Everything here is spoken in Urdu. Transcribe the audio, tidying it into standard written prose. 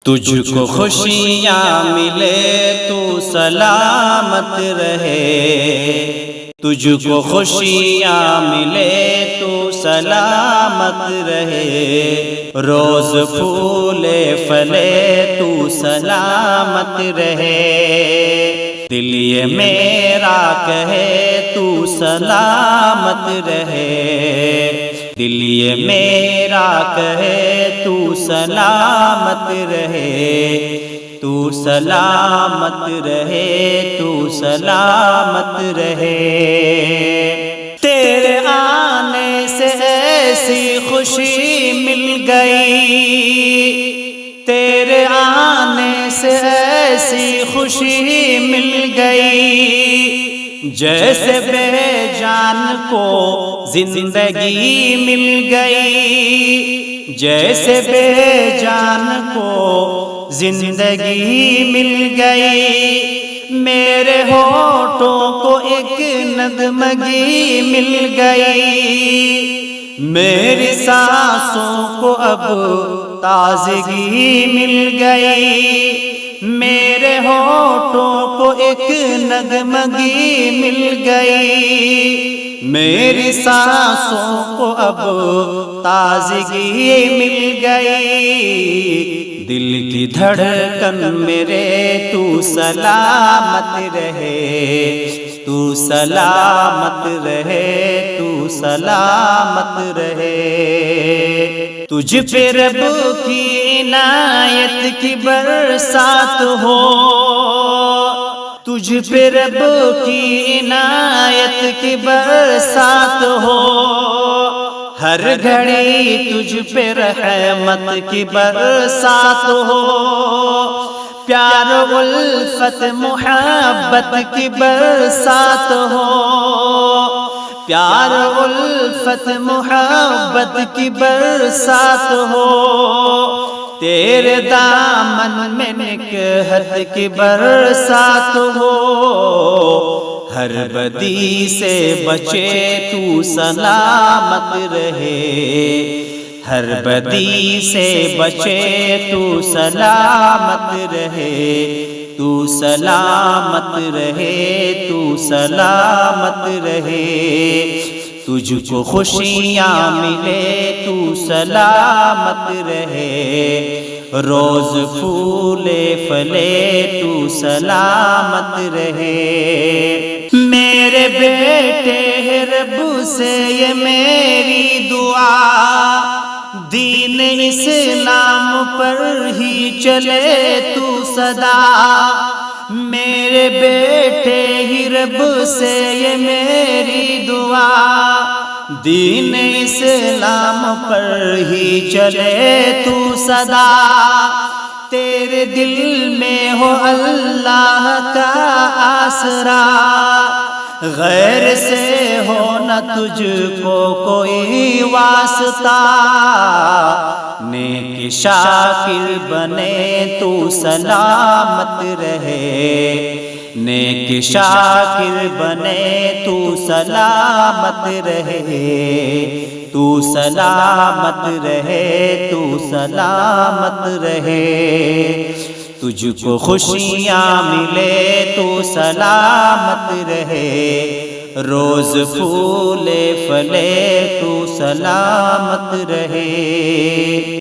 تجھ کو خوشیاں ملے تو سلامت رہے، تجھ کو خوشیاں ملے تو سلامت رہے، روز پھولے پھلے تو سلامت رہے، دل یہ میرا کہے تو سلامت رہے، دل یہ میرا کہے تو سلامت رہے، تو سلامت رہے، تو سلامت رہے۔ تیرے آنے سے ایسی خوشی مل گئی، تیرے آنے سے ایسی خوشی مل گئی، جیسے بے جان کو زندگی مل گئی، جیسے بے جان کو زندگی مل گئی، میرے ہونٹوں کو ایک نغمگی مل گئی، میری سانسوں کو اب تازگی مل گئی، میرے ہونٹوں کو ایک نغمگی مل گئی، میری سانسوں کو اب تازگی مل گئی، دل کی دھڑکن میرے تو سلامت رہے، تو سلامت رہے، تو سلامت رہے، تجھ پہ رب کی عنایت کی برسات ہو، تجھ پہ رب کی عنایت کی برسات ہو، ہر گھڑی تجھ پہ رحمت کی برسات ہو، پیار الفت محبت کی برسات ہو، پیار الفت محبت کی برسات ہو، تیرے دامن میں نکہت کی برسات ہو، ہر بدی سے بچے تو سلامت رہے، ہر بدی سے بچے تو سلامت رہے، تو سلامت رہے، تو سلامت رہے، تجھ کو خوشیاں ملے تو سلامت رہے، روز پھولے پھلے تو سلامت رہے، میرے بیٹے رب سے یہ میری دعا، دین اسلام پر ہی چلے تو سدا، میرے بیٹے ہی رب سے یہ میری دعا، دین اسلام پر ہی چلے تو سدا، تیرے دل میں ہو اللہ کا آسرا، غیر سے ہو نہ تجھ کو کوئی واسطہ، نیک شاکر بنے تو سلامت رہے، نیک شاکر بنے تو سلامت رہے، تو سلامت رہے، تو سلامت رہے، تجھ کو خوشیاں ملے تو سلامت رہے، روز پھولے پھلے تو سلامت رہے۔